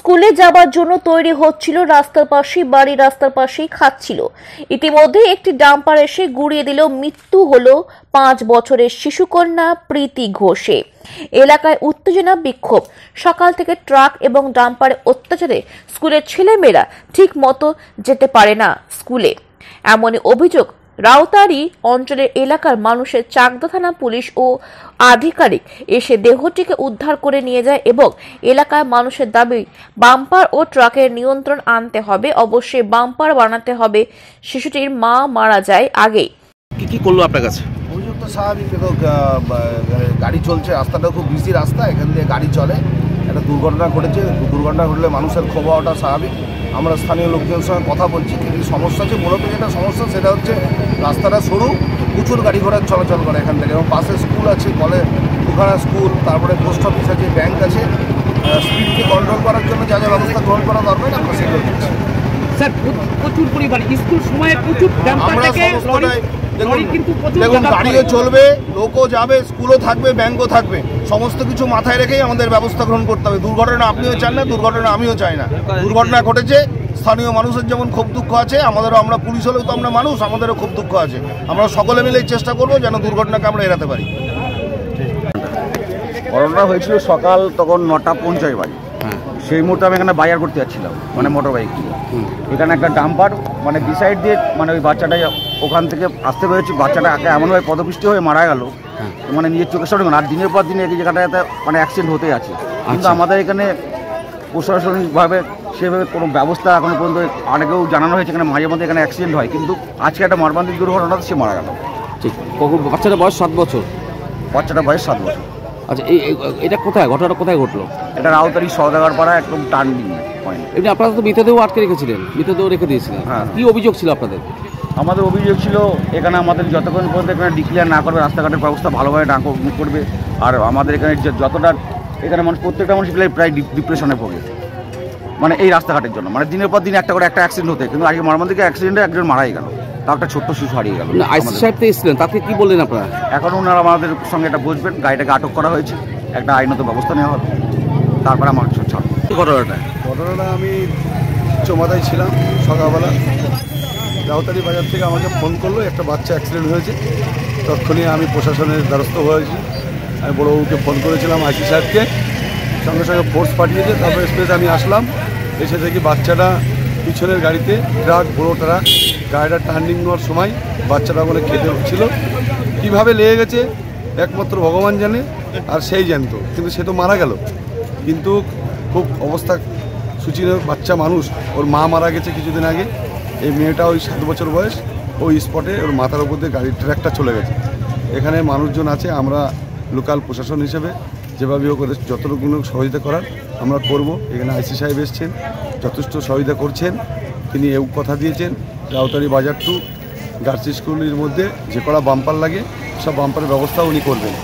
স্কুলে যাবার জন্য তৈরি হচ্ছিল, রাস্তার পাশে বাড়ি, রাস্তার পাশেই খাচ্ছিল। ইতিমধ্যে একটি ডাম্পার এসে গুড়িয়ে দিল। মৃত্যু হলো 5 বছরের শিশুকন্যা প্রীতি ঘোষে। এলাকায় উত্তেজনা, বিক্ষোভ। সকাল থেকে ট্রাক এবং ডাম্পারের অত্যাচারে স্কুলের ছেলেমেয়েরা ঠিক মতো যেতে পারে না স্কুলে, এমনই অভিযোগ রাউতারি অঞ্চলের এলাকার মানুষের। চাকদা থানা পুলিশ ও আধিকারিক এসে দেহটিকে উদ্ধার করে নিয়ে যায় এবং এলাকার মানুষের দাবি বাম্পার ও ট্রাকের নিয়ন্ত্রণ আনতে হবে। অবশ্যই বাম্পার বানাতে হবে। শিশুটির মা মারা যায় আগেই। কি করলো আপনার কাছে? অভিযোগ তো স্বাভাবিক, গাড়ি চলছে, রাস্তাটা খুব বিজি রাস্তা, এখান দিয়ে গাড়ি চলে, একটা দুর্ঘটনা ঘটেছে। দুর্ঘটনা ঘটলে মানুষের ক্ষোভ হওয়াটা স্বাভাবিক। আমরা স্থানীয় লোকজনের সঙ্গে কথা বলছি, কিন্তু সমস্যা হচ্ছে, মূলত যেটা সমস্যা সেটা হচ্ছে রাস্তাটা সরু, প্রচুর গাড়ি ঘোড়া চলাচল করে এখান থেকে, এবং পাশে স্কুল আছে, কলেজ, দুখানা স্কুল, তারপরে পোস্ট অফিস আছে, ব্যাংক আছে। স্পিডকে কন্ট্রোল করার জন্য যা যা ব্যবস্থা গ্রহণ করা দরকার আমরা সেগুলো দিচ্ছি। স্যার, প্রচুর পরিমাণ স্কুল সময়ে প্রচুর দেখুন, গাড়িও চলবে, লোকও যাবে, স্কুলও থাকবে, ব্যাংকও থাকবে, সমস্ত কিছু মাথায় রেখেই আমাদের ব্যবস্থা গ্রহণ করতে হবে। দুর্ঘটনা আপনিও চান না, দুর্ঘটনা আমিও চাই না। দুর্ঘটনা ঘটেছে, স্থানীয় মানুষের যেমন খুব দুঃখ আছে, আমাদেরও, আমরা পুলিশ হলেও তো আমরা মানুষ, আমাদেরও খুব দুঃখ আছে। আমরা সকলে মিলেই চেষ্টা করবো যেন দুর্ঘটনাকে আমরা এড়াতে পারি। ঘটনা হয়েছিল সকাল তখন 9:50 বাজে। সেই মুহূর্তে আমি এখানে বাজার করতে যাচ্ছিলাম, মানে মোটর বাইক দিয়ে। এখানে একটা ডাম্পার মানে বিসাইড দিয়ে, মানে ওই বাচ্চাটাই ওখান থেকে আসতে পেরেছি, বাচ্চাটা এমনভাবে পদপৃষ্টি হয়ে মারা গেল, মানে নিজের চোখের সামনে। আর দিনের পর দিন এই জায়গাটাতে মানে অ্যাক্সিডেন্ট হতে আছে, কিন্তু আমাদের এখানে প্রশাসনিকভাবে সেভাবে কোনো ব্যবস্থা এখনো পর্যন্ত, আগেও জানানো হয়েছে এখানে মাঝে মধ্যে এখানে অ্যাক্সিডেন্ট হয়, কিন্তু আজকে একটা মর্মান্তিক দুর্ঘটনাতে সে মারা গেল। ঠিক, বাচ্চাটার বয়স 7 বছর। বাচ্চাটার বয়স 7 বছর। আচ্ছা, এটা কোথায়, ঘটনাটা কোথায় ঘটলো? এটা রাউতারি সওদাগর পাড়া, একদম টার্নিং পয়েন্ট। এমনি আপনারা তো মৃতদেহ আটকে রেখেছিলেন, মৃতদেহ রেখে দিয়েছিলেন। হ্যাঁ। কি অভিযোগ ছিল আপনাদের? আমাদের অভিযোগ ছিল এখানে আমাদের যতক্ষণ পর্যন্ত এখানে ডিক্লেয়ার না করবে, রাস্তাঘাটের ব্যবস্থা ভালোভাবে না করবে, আর আমাদের এখানে যতটা এখানে মানুষ, প্রত্যেকটা মানুষ প্রায় ডিপ্রেশনে ভোগে, মানে এই রাস্তাঘাটের জন্য। মানে দিনের পর দিন একটা করে একটা অ্যাক্সিডেন্ট হতে, কিন্তু আজকে মর্মান্তিক অ্যাক্সিডেন্টে একজন মারাই গেল, তার একটা ছোট্ট শিশু হারিয়ে গেল। আইসি সাহেব তো এসেছিলেন, তাকে কি বললেন আপনারা? এখন ওনারা আমাদের সঙ্গে এটা বসবেন, গাড়িটাকে আটক করা হয়েছে, একটা আইনত ব্যবস্থা নেওয়া হবে, তারপরে আমার ছাড়। ঘটনাটা আমি চৌমাথায় ছিলাম, সকালবেলা রাউতারি বাজার থেকে আমাকে ফোন করলো, একটা বাচ্চা অ্যাক্সিডেন্ট হয়েছে। তৎক্ষণিক আমি প্রশাসনের দ্বারস্থ হয়েছি। আমি বড়োবাবুকে ফোন করেছিলাম, আইসি সাহেবকে, সঙ্গে সঙ্গে ফোর্স পাঠিয়েছে। তারপরে স্পেস আমি আসলাম, এসে দেখি বাচ্চাটা পিছনের গাড়িতে, ট্রাক, বড়ো ট্রাক, গাড়িটা টার্নিং নেওয়ার সময় বাচ্চাটা ওখানে খেতে হচ্ছিল। কীভাবে লেগে গেছে একমাত্র ভগবান জানে, আর সেই জানতো, কিন্তু সে তো মারা গেল। কিন্তু খুব অবস্থা সুচির বাচ্চা মানুষ, ওর মা মারা গেছে কিছুদিন আগে। এই মেয়েটা ওই 7 বছর বয়স, ওই স্পটে ওর মাথার উপর দিয়ে গাড়ির ট্র্যাকটা চলে গেছে। এখানে মানুষজন আছে, আমরা লোকাল প্রশাসন হিসেবে যেভাবে হোক ওদের যতটুকু সহযোগিতা করার আমরা করব। এখানে আইসি সাহেব এসছেন, যথেষ্ট সহযোগিতা করছেন। তিনি এও কথা দিয়েছেন রাউতারি বাজার টু গার্লস স্কুলের মধ্যে যে কটা বাম্পার লাগে, সব বাম্পারের ব্যবস্থা উনি করবেন।